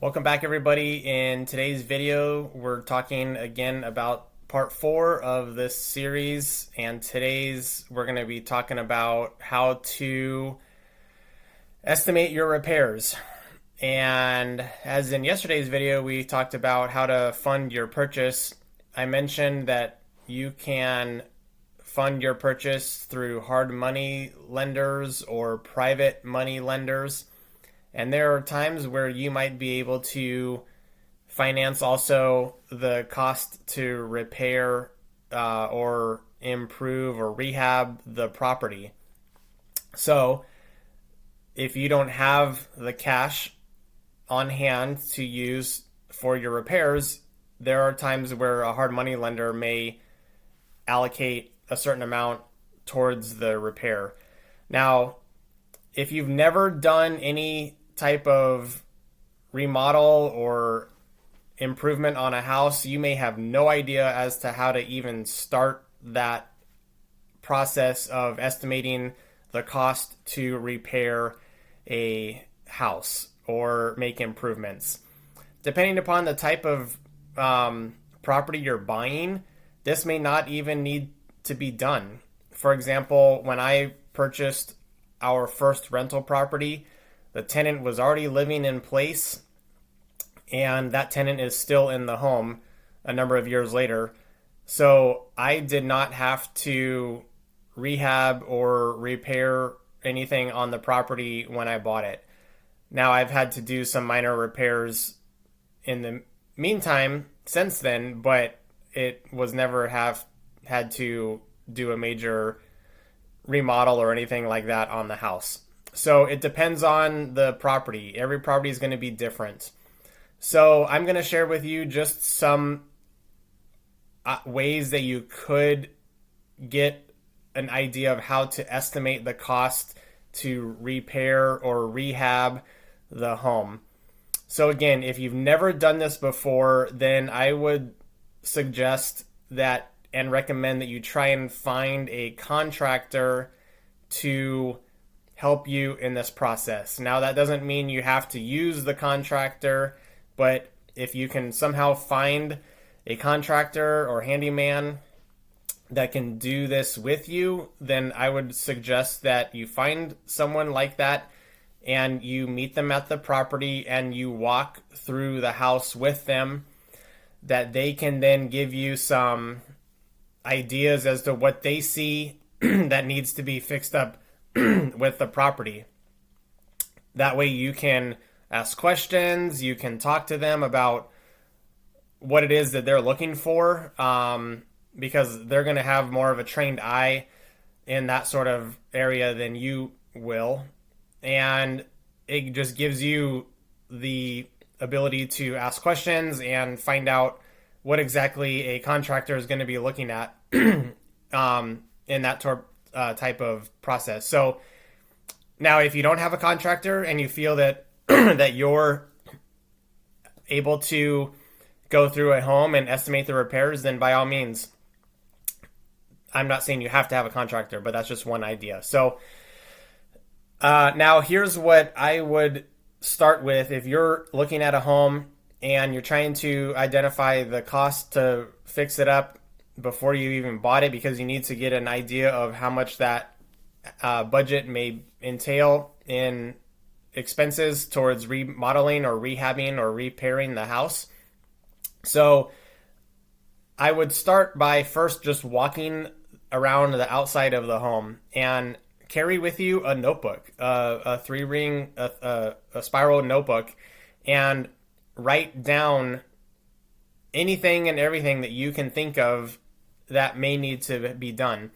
Welcome back, everybody. In today's video, we're talking again about part 4 of this series, and we're going to be talking about how to estimate your repairs. And as in yesterday's video, we talked about how to fund your purchase. I mentioned that you can fund your purchase through hard money lenders or private money lenders. And there are times where you might be able to finance also the cost to repair or improve or rehab the property. So if you don't have the cash on hand to use for your repairs, there are times where a hard money lender may allocate a certain amount towards the repair. Now, if you've never done any type of remodel or improvement on a house, you may have no idea as to how to even start that process of estimating the cost to repair a house or make improvements. Depending upon the type of property you're buying, this may not even need to be done. For example, when I purchased our first rental property, the tenant was already living in place, and that tenant is still in the home a number of years later. So I did not have to rehab or repair anything on the property when I bought it. Now I've had to do some minor repairs in the meantime since then, but it was never had to do a major remodel or anything like that on the house. So it depends on the property. Every property is going to be different. So I'm going to share with you just some ways that you could get an idea of how to estimate the cost to repair or rehab the home. So again, if you've never done this before, then I would suggest that and recommend that you try and find a contractor to help you in this process. Now, that doesn't mean you have to use the contractor, but if you can somehow find a contractor or handyman that can do this with you, then I would suggest that you find someone like that and you meet them at the property and you walk through the house with them, that they can then give you some ideas as to what they see that needs to be fixed up with the property. That way you can ask questions, you can talk to them about what it is that they're looking for, because they're going to have more of a trained eye in that sort of area than you will. And it just gives you the ability to ask questions and find out what exactly a contractor is going to be looking at in that type of process. So now if you don't have a contractor and you feel that that you're able to go through a home and estimate the repairs, then by all means, I'm not saying you have to have a contractor, but that's just one idea. So now here's what I would start with. If you're looking at a home and you're trying to identify the cost to fix it up before you even bought it, because you need to get an idea of how much that budget may entail in expenses towards remodeling or rehabbing or repairing the house. So I would start by first just walking around the outside of the home and carry with you a notebook, a 3-ring, a spiral notebook, and write down anything and everything that you can think of that may need to be done.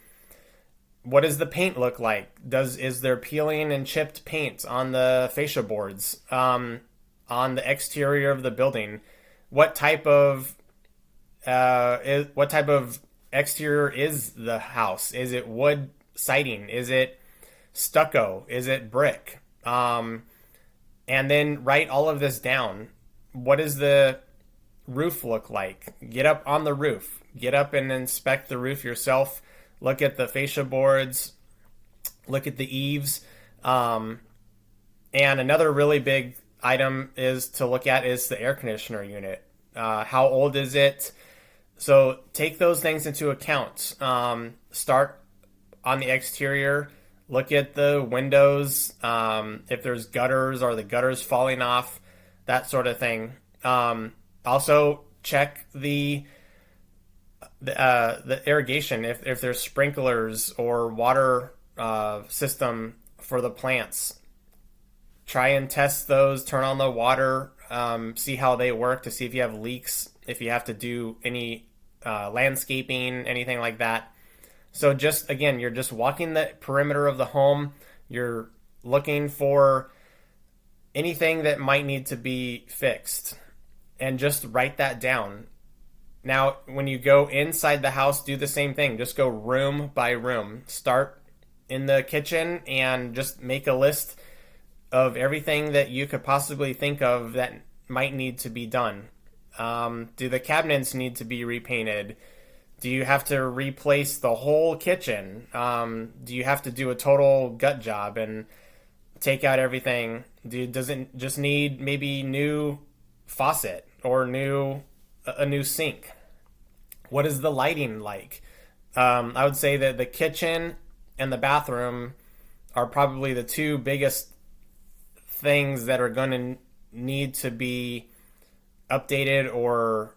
What does the paint look like? Is there peeling and chipped paint on the fascia boards, on the exterior of the building? What type of exterior is the house? Is it wood siding? Is it stucco? Is it brick? And then write all of this down. What does the roof look like? Get up on the roof. Get up and inspect the roof yourself. Look at the fascia boards. Look at the eaves. And another really big item is to look at is the air conditioner unit. How old is it? So take those things into account. Start on the exterior. Look at the windows. If there's gutters, are the gutters falling off? That sort of thing. Also check the irrigation. If there's sprinklers or water system for the plants, try and test those. Turn on the water. See how they work to see if you have leaks. If you have to do any landscaping, anything like that. So just, again, you're just walking the perimeter of the home. You're looking for anything that might need to be fixed and just write that down. Now, when you go inside the house, do the same thing. Just go room by room. Start in the kitchen and just make a list of everything that you could possibly think of that might need to be done. Do the cabinets need to be repainted? Do you have to replace the whole kitchen? Do you have to do a total gut job and take out everything? Does it just need maybe new faucet or a new sink? What is the lighting like? I would say that the kitchen and the bathroom are probably the two biggest things that are going to need to be updated or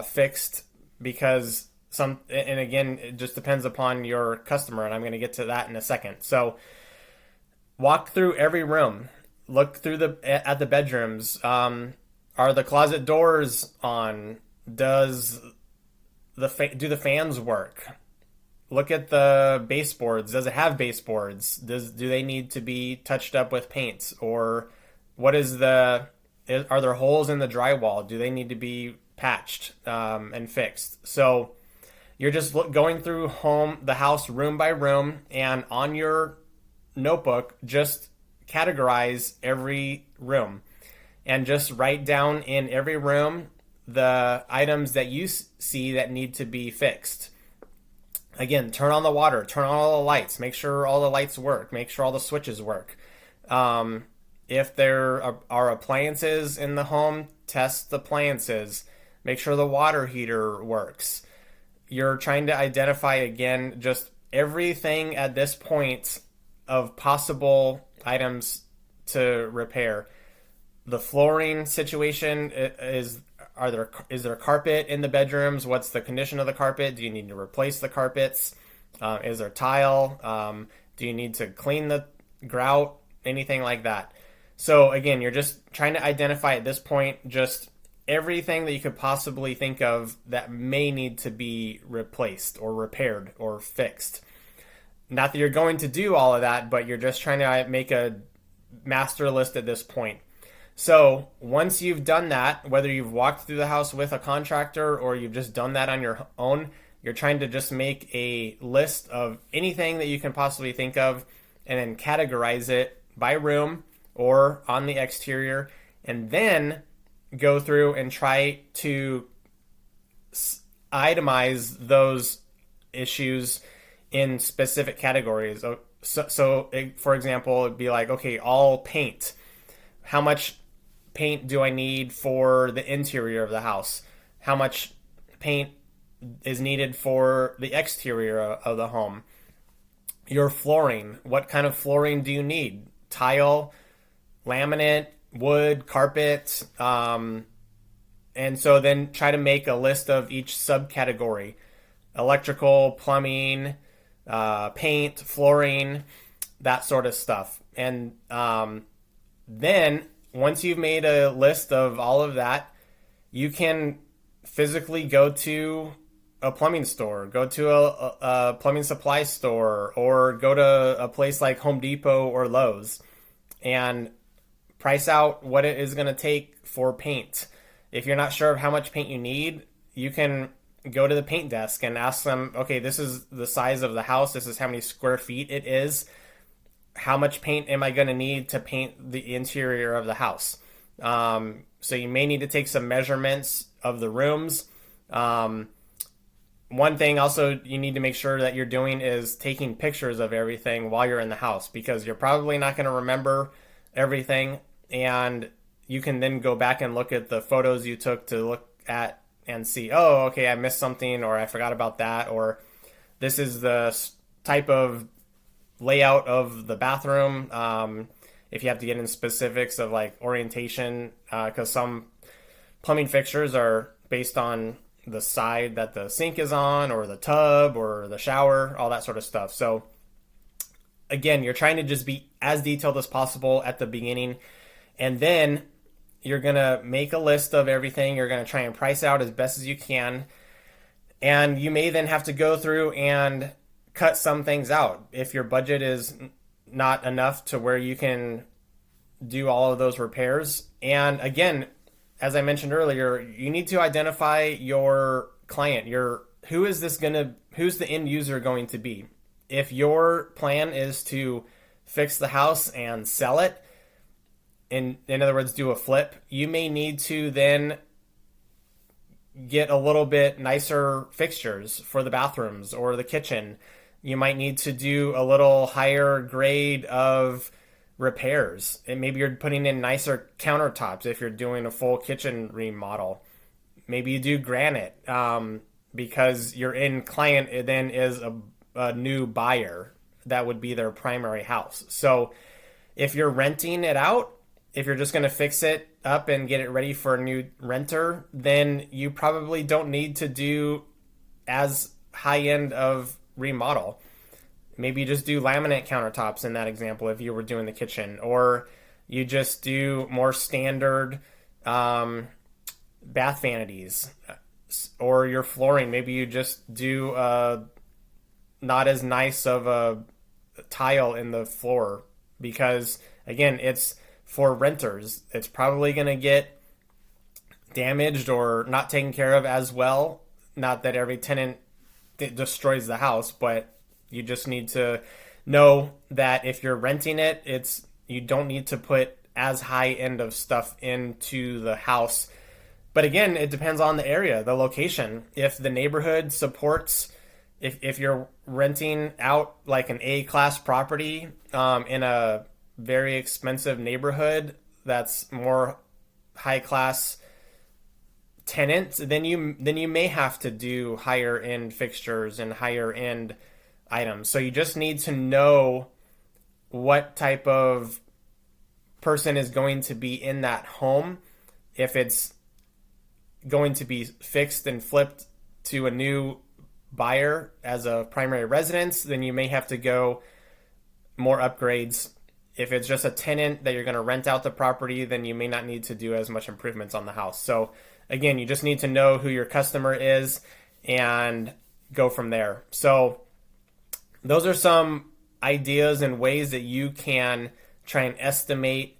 fixed, because and again, it just depends upon your customer, and I'm going to get to that in a second. So walk through every room, look through at the bedrooms. Are the closet doors on? Do the fans work? Look at the baseboards. Does it have baseboards? Do they need to be touched up with paint? Or are there holes in the drywall? Do they need to be patched and fixed? So you're just going through the house room by room, and on your notebook, just categorize every room and just write down in every room the items that you see that need to be fixed. Again, turn on the water, turn on all the lights, make sure all the lights work, make sure all the switches work. If there are appliances in the home, test the appliances, make sure the water heater works. You're trying to identify, again, just everything at this point of possible items to repair. The flooring situation is there carpet in the bedrooms? What's the condition of the carpet? Do you need to replace the carpets? Is there tile? Do you need to clean the grout? Anything like that. So again, you're just trying to identify at this point just everything that you could possibly think of that may need to be replaced or repaired or fixed. Not that you're going to do all of that, but you're just trying to make a master list at this point. So once you've done that, whether you've walked through the house with a contractor or you've just done that on your own, you're trying to just make a list of anything that you can possibly think of and then categorize it by room or on the exterior, and then go through and try to itemize those issues in specific categories. So for example, it'd be like, okay, all paint. How much paint do I need for the interior of the house? How much paint is needed for the exterior of the home? Your flooring. What kind of flooring do you need? Tile, laminate, wood, carpet. And so then try to make a list of each subcategory. Electrical, plumbing, paint, flooring, that sort of stuff. And then once you've made a list of all of that, you can physically go to a plumbing store, go to a plumbing supply store, or go to a place like Home Depot or Lowe's and price out what it is going to take for paint. If you're not sure of how much paint you need, you can go to the paint desk and ask them, okay, this is the size of the house, this is how many square feet it is. How much paint am I going to need to paint the interior of the house? So you may need to take some measurements of the rooms. One thing also you need to make sure that you're doing is taking pictures of everything while you're in the house, because you're probably not going to remember everything. and you can then go back and look at the photos you took to look at and see, oh, okay, I missed something, or I forgot about that, or this is the type of layout of the bathroom. If you have to get in specifics of like orientation, because some plumbing fixtures are based on the side that the sink is on, or the tub, or the shower, all that sort of stuff. So again, you're trying to just be as detailed as possible at the beginning, and then you're going to make a list of everything. You're going to try and price out as best as you can, and you may then have to go through and cut some things out if your budget is not enough to where you can do all of those repairs. And again, as I mentioned earlier, you need to identify your client. Who's the end user going to be? If your plan is to fix the house and sell it, in other words, do a flip, you may need to then get a little bit nicer fixtures for the bathrooms or the kitchen. You might need to do a little higher grade of repairs, and maybe you're putting in nicer countertops if you're doing a full kitchen remodel. Maybe you do granite, because your end client then is a new buyer. That would be their primary house. So if you're renting it out, if you're just going to fix it up and get it ready for a new renter, then you probably don't need to do as high end of remodel. Maybe you just do laminate countertops in that example if you were doing the kitchen, or you just do more standard bath vanities, or your flooring. Maybe you just do not as nice of a tile in the floor, because again, it's for renters. It's probably going to get damaged or not taken care of as well. Not that every tenant destroys the house, but you just need to know that if you're renting it, you don't need to put as high end of stuff into the house. But again, it depends on the area, the location. If the neighborhood supports, if you're renting out like an A-class property in a very expensive neighborhood that's more high-class tenants, then you may have to do higher end fixtures and higher end items. So you just need to know what type of person is going to be in that home. If it's going to be fixed and flipped to a new buyer as a primary residence, then you may have to go more upgrades. If it's just a tenant that you're going to rent out the property, then you may not need to do as much improvements on the house. So again, you just need to know who your customer is and go from there. So those are some ideas and ways that you can try and estimate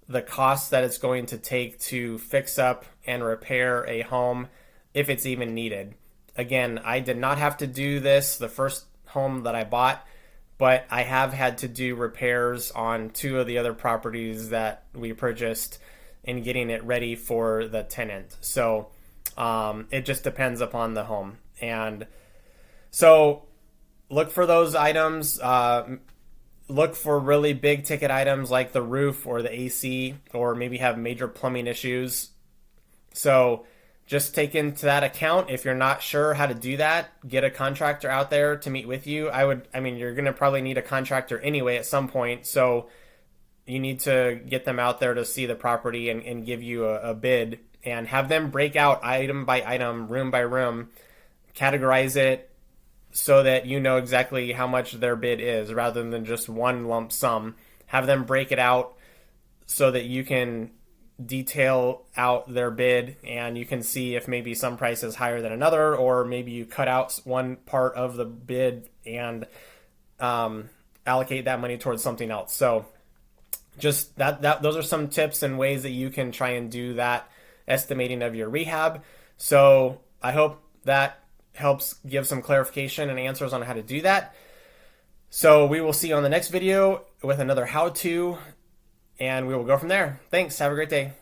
the cost that it's going to take to fix up and repair a home if it's even needed. Again, I did not have to do this the first home that I bought, but I have had to do repairs on 2 of the other properties that we purchased in getting it ready for the tenant. So it just depends upon the home. And so look for those items. Look for really big ticket items like the roof or the AC, or maybe have major plumbing issues. So just take into that account. If you're not sure how to do that, get a contractor out there to meet with you. You're going to probably need a contractor anyway at some point. So you need to get them out there to see the property and give you a bid, and have them break out item by item, room by room, categorize it so that you know exactly how much their bid is rather than just one lump sum. Have them break it out so that you can detail out their bid, and you can see if maybe some price is higher than another, or maybe you cut out one part of the bid and allocate that money towards something else. So just those are some tips and ways that you can try and do that estimating of your rehab. So I hope that helps give some clarification and answers on how to do that. So we will see you on the next video with another how-to, and we will go from there. Thanks. Have a great day.